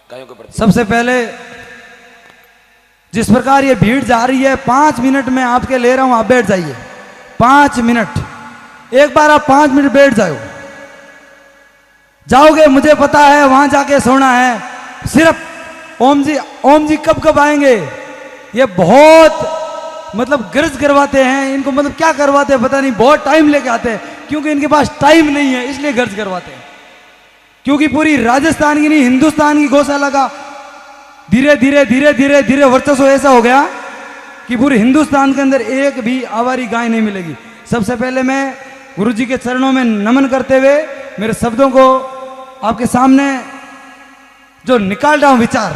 गायों के प्रति। सबसे पहले जिस प्रकार ये भीड़ जा रही है, 5 मिनट में आपके ले रहा हूं, आप बैठ जाइए 5 मिनट। एक बार आप 5 मिनट बैठ जाओगे, मुझे पता है वहां जाके सोना है। सिर्फ ओम जी कब कब आएंगे, ये बहुत मतलब गर्ज करवाते हैं इनको, मतलब क्या करवाते हैं पता नहीं, बहुत टाइम लेके आते हैं, क्योंकि इनके पास टाइम नहीं है इसलिए गर्ज करवाते हैं। क्योंकि पूरी राजस्थान की नहीं, हिंदुस्तान की गौशाला का धीरे धीरे वर्चस्व ऐसा हो गया कि पूरे हिंदुस्तान के अंदर एक भी आवारी गाय नहीं मिलेगी। सबसे पहले मैं गुरुजी के चरणों में नमन करते हुए मेरे शब्दों को आपके सामने जो निकाल रहा हूं विचार,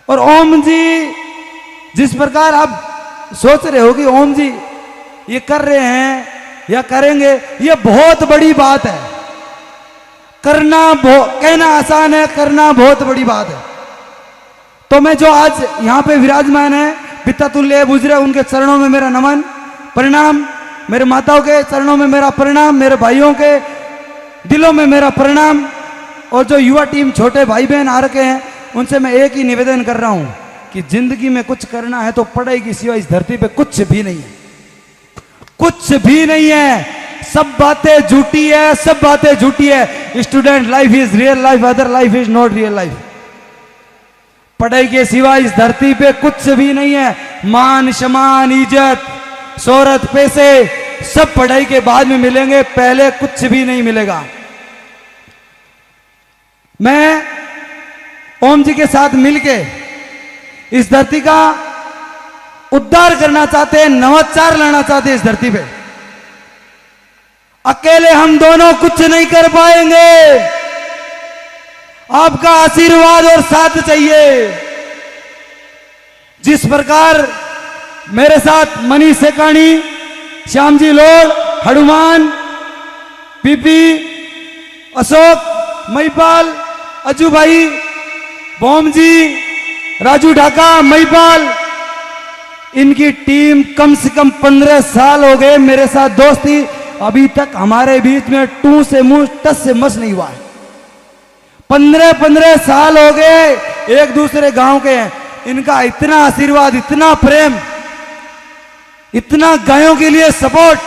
और ओम जी जिस प्रकार आप सोच रहे हो कि ओम जी ये कर रहे हैं या करेंगे, ये बहुत बड़ी बात है। कहना आसान है, करना बहुत बड़ी बात है। तो मैं जो आज यहां पे विराजमान है, पिता तुल्य बुजुर्ग, उनके चरणों में मेरा नमन प्रणाम, मेरे माताओं के चरणों में मेरा प्रणाम, मेरे भाइयों के दिलों में मेरा प्रणाम, और जो युवा टीम छोटे भाई बहन आ रखे हैं उनसे मैं एक ही निवेदन कर रहा हूं कि जिंदगी में कुछ करना है तो पढ़ाई की सिवा इस धरती पे कुछ भी नहीं है, कुछ भी नहीं है। सब बातें झूठी है, सब बातें झूठी है। Student life is real life, other life is not real life. पढ़ाई के सिवा इस धरती पे कुछ भी नहीं है। मान सम्मान इज्जत शोहरत पैसे सब पढ़ाई के बाद में मिलेंगे, पहले कुछ भी नहीं मिलेगा। मैं ओम जी के साथ मिलके इस धरती का उद्धार करना चाहते हैं, नवाचार लाना चाहते हैं इस धरती पे। अकेले हम दोनों कुछ नहीं कर पाएंगे, आपका आशीर्वाद और साथ चाहिए। जिस प्रकार मेरे साथ मनीष सेकानी, श्याम जी लोड, हनुमान, पीपी, अशोक, महिपाल, अजू भाई, बॉम जी, राजू ढाका, महिपाल, इनकी टीम कम से कम 15 साल हो गए मेरे साथ दोस्ती, अभी तक हमारे बीच में टू से मुंह टस से मस नहीं हुआ है। 15 साल हो गए, एक दूसरे गांव के हैं। इनका इतना आशीर्वाद, इतना प्रेम, इतना गायों के लिए सपोर्ट,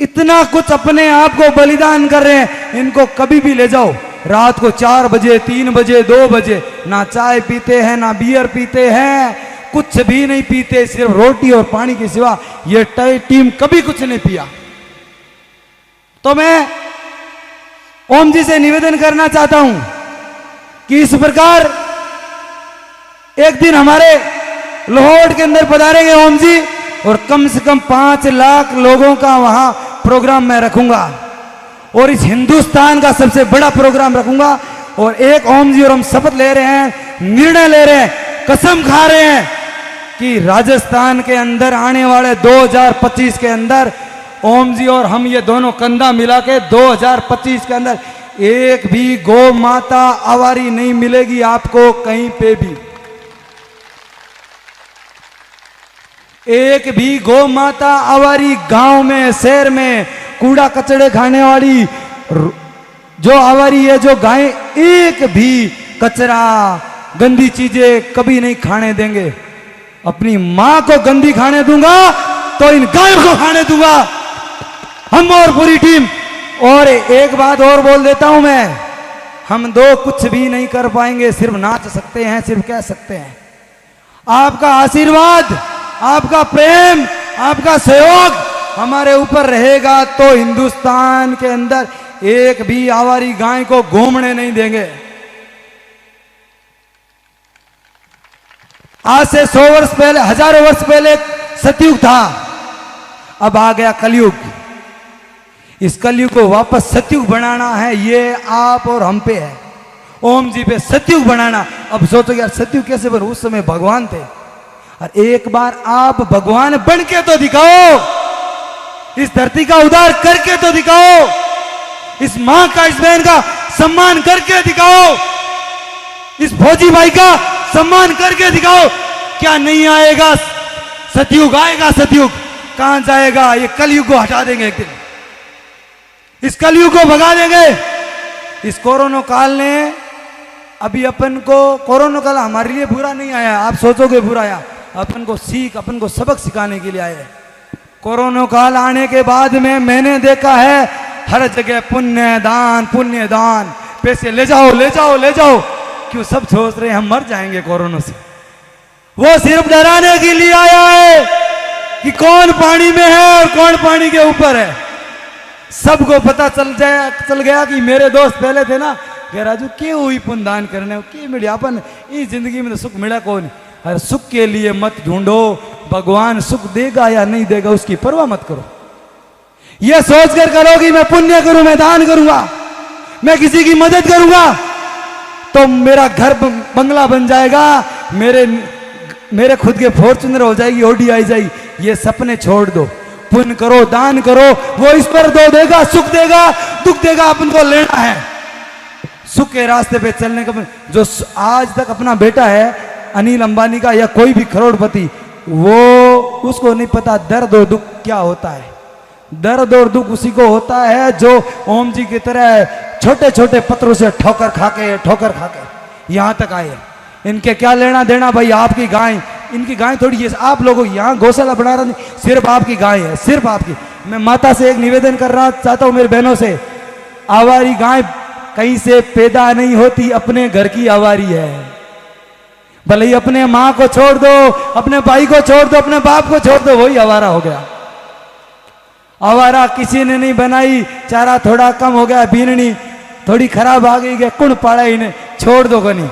इतना कुछ अपने आप को बलिदान कर रहे हैं। इनको कभी भी ले जाओ, रात को 4 बजे, 3 बजे, 2 बजे, ना चाय पीते हैं ना बियर पीते हैं, कुछ भी नहीं पीते, सिर्फ रोटी और पानी के सिवा ये टीम कभी कुछ नहीं पिया। तो मैं ओम जी से निवेदन करना चाहता हूं कि इस प्रकार एक दिन हमारे लाहौर के अंदर पधारेंगे ओम जी, और कम से कम 5 लाख लोगों का वहां प्रोग्राम मैं रखूंगा, और इस हिंदुस्तान का सबसे बड़ा प्रोग्राम रखूंगा। और एक ओम जी और हम शपथ ले रहे हैं, निर्णय ले रहे हैं, कसम खा रहे हैं कि राजस्थान के अंदर आने वाले 2025 के अंदर ओम जी और हम ये दोनों कंधा मिला के 2025 के अंदर एक भी गौ माता आवारी नहीं मिलेगी आपको कहीं पे भी। एक भी गौ माता आवारी गांव में, शहर में कूड़ा कचड़े खाने वाली जो आवारी है, जो गाय, एक भी कचरा गंदी चीजें कभी नहीं खाने देंगे। अपनी मां को गंदी खाने दूंगा तो इन गायों को खाने दूंगा, हम और पूरी टीम। और एक बात और बोल देता हूं मैं, हम दो कुछ भी नहीं कर पाएंगे, सिर्फ नाच सकते हैं, सिर्फ कह सकते हैं। आपका आशीर्वाद, आपका प्रेम, आपका सहयोग हमारे ऊपर रहेगा तो हिंदुस्तान के अंदर एक भी आवारी गाय को घूमने नहीं देंगे। आज से 100 वर्ष पहले, हजारों वर्ष पहले सतयुग था, अब आ गया कलयुग। इस कलयुग को वापस सतयुग बनाना है, ये आप और हम पे है, ओम जी पे सतयुग बनाना। अब सोचो यार सतयुग कैसे बने, उस समय भगवान थे, और एक बार आप भगवान बन के तो दिखाओ, इस धरती का उद्धार करके तो दिखाओ, इस मां का, इस बहन का सम्मान करके दिखाओ, इस फौजी भाई का सम्मान करके दिखाओ। क्या नहीं आएगा सतयुग? आएगा सतयुग। कहां जाएगा? ये कलयुग को हटा देंगे एक दिन, इस कलयुग को भगा देंगे, इस कोरोना काल ने अभी अपन को, कोरोना काल हमारे लिए बुरा नहीं आया, आप सोचोगे बुरा आया, अपन को सीख, अपन को सबक सिखाने के लिए आया है। कोरोना काल आने के बाद में मैंने देखा है हर जगह पुण्य दान, पैसे ले जाओ ले जाओ ले जाओ। क्यों? सब सोच रहे हैं हम मर जाएंगे कोरोना से। वो सिर्फ डराने के लिए आया है कि कौन पानी में है और कौन पानी के ऊपर है। सबको पता चल गया कि मेरे दोस्त पहले थे ना कि राजू क्यों हुई पुण्य दान करने के मिले अपन, इस जिंदगी में तो सुख मिला कौन। हर सुख के लिए मत ढूंढो, भगवान सुख देगा या नहीं देगा उसकी परवाह मत करो। यह सोचकर करो कि मैं पुण्य करूं, मैं दान करूंगा, मैं किसी की मदद करूंगा तो मेरा घर बंगला बन जाएगा, मेरे खुद के फॉर्च्यूनर हो जाएगी, ओडी आई जाएगी। ये सपने छोड़ दो, पुण्य करो, दान करो, वो इस पर दो देगा, सुख देगा, दुख देगा, अपन को लेना है। सुख के रास्ते पे चलने का, जो आज तक अपना बेटा है अनिल अंबानी का या कोई भी करोड़पति, वो उसको नहीं पता दर्द और दुख क्या होता है। दर्द और दुख उसी को होता है जो ओम जी की तरह छोटे छोटे पत्थरों से ठोकर खाके यहां तक आए। इनके क्या लेना देना भाई, आपकी गाय, इनकी गाय थोड़ी है, आप लोगों यहाँ गौशाला बना रहा नहीं, सिर्फ आपकी गाय है, सिर्फ आपकी। मैं माता से एक निवेदन करना चाहता हूं, मेरी बहनों से, आवारी गाय कहीं से पैदा नहीं होती, अपने घर की आवारी है। भले ही अपने माँ को छोड़ दो, अपने भाई को छोड़ दो, अपने बाप को छोड़ दो, वही आवारा हो गया। आवारा किसी ने नहीं बनाई, चारा थोड़ा कम हो गया, बीननी थोड़ी खराब आ गई, कुण पाड़ा इन्हें, छोड़ दो गनी,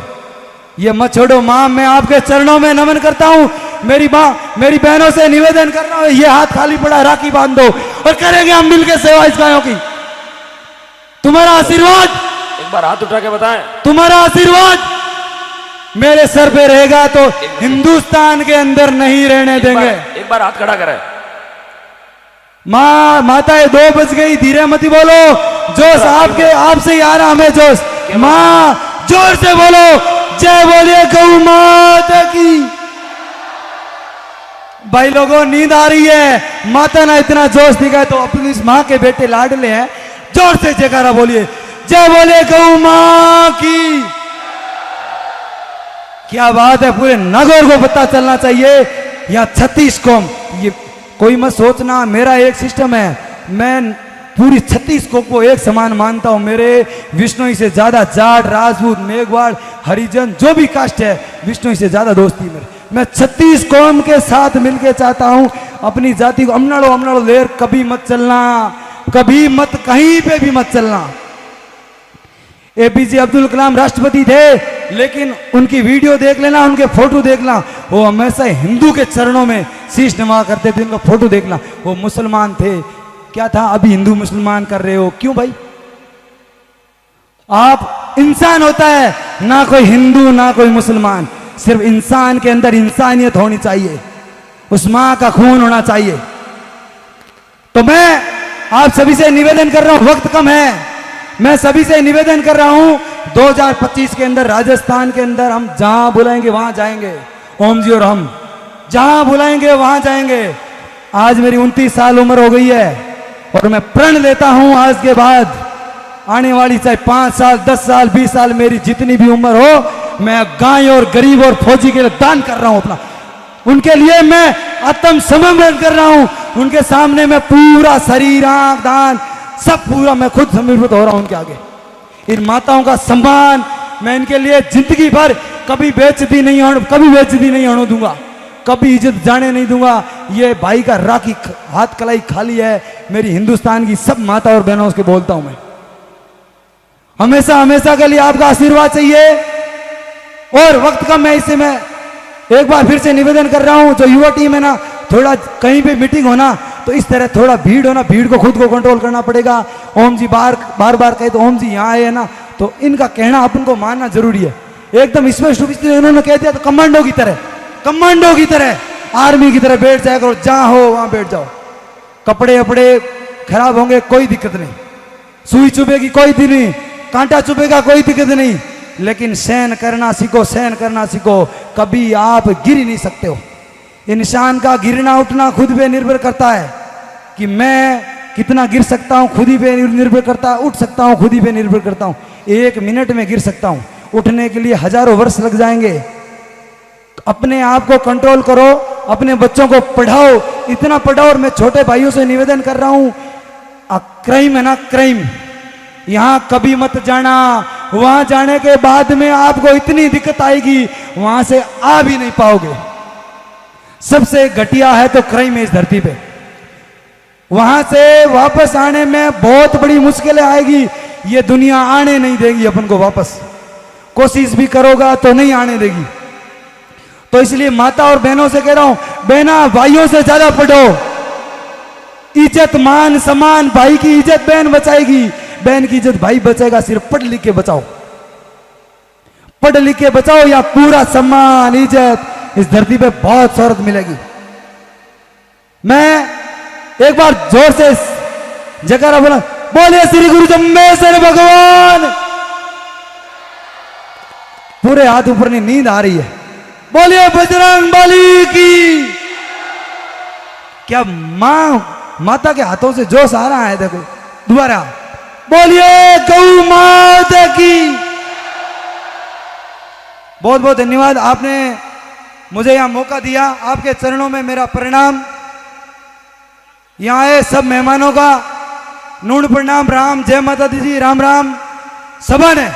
ये मत छोड़ो। माँ, मैं आपके चरणों में नमन करता हूँ, मेरी माँ, मेरी बहनों से निवेदन कर रहा हूँ, ये हाथ खाली पड़ा, राखी बांध दो और करेंगे हम मिलकर सेवा इस गायों की। तुम्हारा आशीर्वाद, एक बार हाथ उठा के बताएं, तुम्हारा आशीर्वाद मेरे सर पे रहेगा तो हिंदुस्तान के अंदर नहीं रहने देंगे। एक बार हाथ खड़ा करें। माँ, माताएं 2 बज गई, धीरे मत बोलो, जोश आपके, आपसे ही आ रहा हमें जोश। माँ, जोर से बोलो, जय बोलिए गौ माता की। भाई लोगों, नींद आ रही है, माता ना इतना जोश दिखाए तो अपनी इस माँ के बेटे लाडले हैं, जोर से जयकारा बोलिए, जय बोलिए गौ माँ की। क्या बात है, पूरे नगर को पता चलना चाहिए, या 36 कौम, ये कोई मत सोचना मेरा एक सिस्टम है, मैं पूरी 36 कौम को एक समान मानता हूं। मेरे विष्णुई से ज्यादा जाट, राजपूत, मेघवाड़, हरिजन, जो भी कास्ट है, विष्णुई से ज्यादा दोस्ती मेरे। मैं 36 कौम के साथ मिलके चाहता हूं अपनी जाति को। अमनाड़ो लेर कभी मत चलना, कभी मत, कहीं पे भी मत चलना। एपीजे अब्दुल कलाम राष्ट्रपति थे, लेकिन उनकी वीडियो देख लेना, उनके फोटो देखना, वो हमेशा हिंदू के चरणों में शीश नवा करते थे, उनका फोटो देखना। वो मुसलमान थे, क्या था, अभी हिंदू मुसलमान कर रहे हो, क्यों भाई? आप, इंसान होता है, ना कोई हिंदू ना कोई मुसलमान, सिर्फ इंसान के अंदर इंसानियत होनी चाहिए, उस मां का खून होना चाहिए। तो मैं आप सभी से निवेदन कर रहा हूं, वक्त कम है, मैं सभी से निवेदन कर रहा हूं, 2025 के अंदर राजस्थान के अंदर हम जहां बुलाएंगे वहां जाएंगे, ओम जी और हम जहां बुलाएंगे वहां जाएंगे। आज मेरी 29 साल उम्र हो गई है और मैं प्रण लेता हूं आज के बाद आने वाली चाहे 5 साल, 10 साल, 20 साल, मेरी जितनी भी उम्र हो, मैं गाय और गरीब और फौजी के लिए दान कर रहा हूं अपना। उनके लिए मैं आत्मसमर्पण कर रहा हूं, उनके सामने मैं पूरा शरीर, आंख, दान सब पूरा मैं खुद समर्पित हो रहा हूं उनके आगे। इन माताओं का सम्मान मैं इनके लिए जिंदगी भर कभी बेइज्जती नहीं होने दूंगा, कभी इज्जत जाने नहीं दूंगा। ये भाई का राखी हाथ कलाई खाली है, मेरी हिंदुस्तान की सब माता और बहनों से बोलता हूं मैं, हमेशा हमेशा के लिए आपका आशीर्वाद चाहिए। और वक्त कम है, इससे मैं एक बार फिर से निवेदन कर रहा हूं, जो युवा टीम है ना, थोड़ा कहीं पे मीटिंग होना तो इस तरह थोड़ा भीड़ होना, भीड़ को खुद को कंट्रोल करना पड़ेगा। ओम जी बार बार कहे तो ओम जी यहाँ आए ना, तो इनका कहना अपन को मानना जरूरी है। एकदम स्पष्ट रूप से उन्होंने कह दिया तो कमांडो की तरह, आर्मी की तरह बैठ जाया करो, जहां हो वहां बैठ जाओ। कपड़े वपड़े खराब होंगे कोई दिक्कत नहीं, सुई चुभेगी कोई दिक्कत नहीं, कांटा चुभेगा कोई दिक्कत नहीं, लेकिन सहन करना सीखो। कभी आप गिर ही नहीं सकते हो। इंसान का गिरना उठना खुद पे निर्भर करता है कि मैं कितना गिर सकता हूं, खुद ही पे निर्भर करता है, उठ सकता हूं, खुद ही पे निर्भर करता हूं। 1 मिनट में गिर सकता हूं, उठने के लिए हजारों वर्ष लग जाएंगे। अपने आप को कंट्रोल करो, अपने बच्चों को पढ़ाओ, इतना पढ़ाओ। और मैं छोटे भाइयों से निवेदन कर रहा हूं, क्राइम है ना, क्राइम, यहां कभी मत जाना। वहां जाने के बाद में आपको इतनी दिक्कत आएगी, वहां से आ भी नहीं पाओगे। सबसे घटिया है तो क्राइम है इस धरती पे। वहां से वापस आने में बहुत बड़ी मुश्किलें आएगी। ये दुनिया आने नहीं देगी अपन को वापस, कोशिश भी करोगा तो नहीं आने देगी। तो इसलिए माता और बहनों से कह रहा हूं, बहना भाइयों से ज्यादा पढ़ो। इज्जत मान सम्मान, भाई की इज्जत बहन बचाएगी, बहन की इज्जत भाई बचाएगा। सिर्फ पढ़ लिख के बचाओ, पढ़ लिख के बचाओ, या पूरा सम्मान इज्जत इस धरती पे बहुत शौहरत मिलेगी। मैं एक बार जोर से जयकारा बोला, बोले श्री गुरु जम्बेश्वर भगवान। पूरे हाथ ऊपर नहीं, नींद आ रही है। बोलिए बजरंग बली की। क्या माता के हाथों से जोश आ रहा है, देखो दोबारा बोलिए गौ माता की। बहुत बहुत धन्यवाद, आपने मुझे यहां मौका दिया। आपके चरणों में मेरा प्रणाम। यहां आए सब मेहमानों का नून प्रणाम। राम, जय माता दी जी, राम राम। सभा ने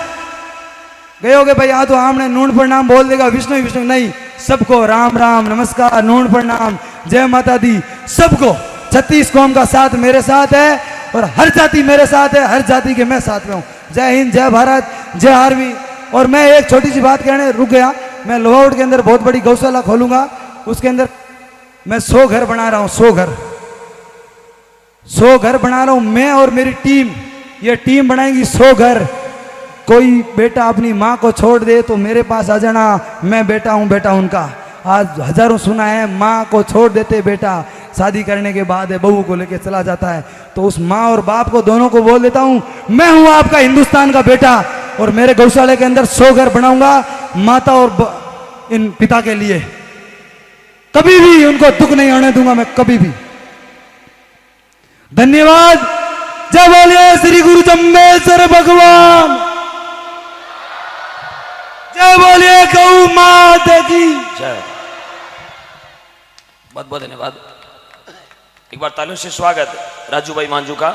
गए होगे भाई, आ तो हमने नून प्रणाम बोल देगा, विष्णु विष्णु नहीं, सबको राम राम नमस्कार नून प्रणाम जय माता दी सबको। 36 कौम का साथ मेरे साथ है और हर जाति मेरे साथ है, हर जाति के मैं साथ में हूं। जय हिंद, जय भारत, जय आर्मी। और मैं एक छोटी सी बात कहने रुक गया, मैं लोहाउट के अंदर बहुत बड़ी गौशाला खोलूंगा, उसके अंदर मैं 100 घर बना रहा हूं, 100 घर बना रहा हूं मैं और मेरी टीम। ये टीम बनाएगी 100 घर। कोई बेटा अपनी माँ को छोड़ दे तो मेरे पास आ जाना, मैं बेटा हूं, बेटा उनका। आज हजारों सुना है, माँ को छोड़ देते बेटा, शादी करने के बाद बहू को लेके चला जाता है। तो उस माँ और बाप को दोनों को बोल देता हूं, मैं हूं आपका हिंदुस्तान का बेटा। और मेरे गौशाले के अंदर 100 घर बनाऊंगा माता और इन पिता के लिए। कभी भी उनको दुख नहीं आने दूंगा मैं, कभी भी। धन्यवाद। जय बोलिए श्री गुरु जम्बेश्वर भगवान, जय बोलिए गौ माता की जय। बहुत बहुत धन्यवाद। एक बार तालियों से स्वागत राजू भाई मांझू का।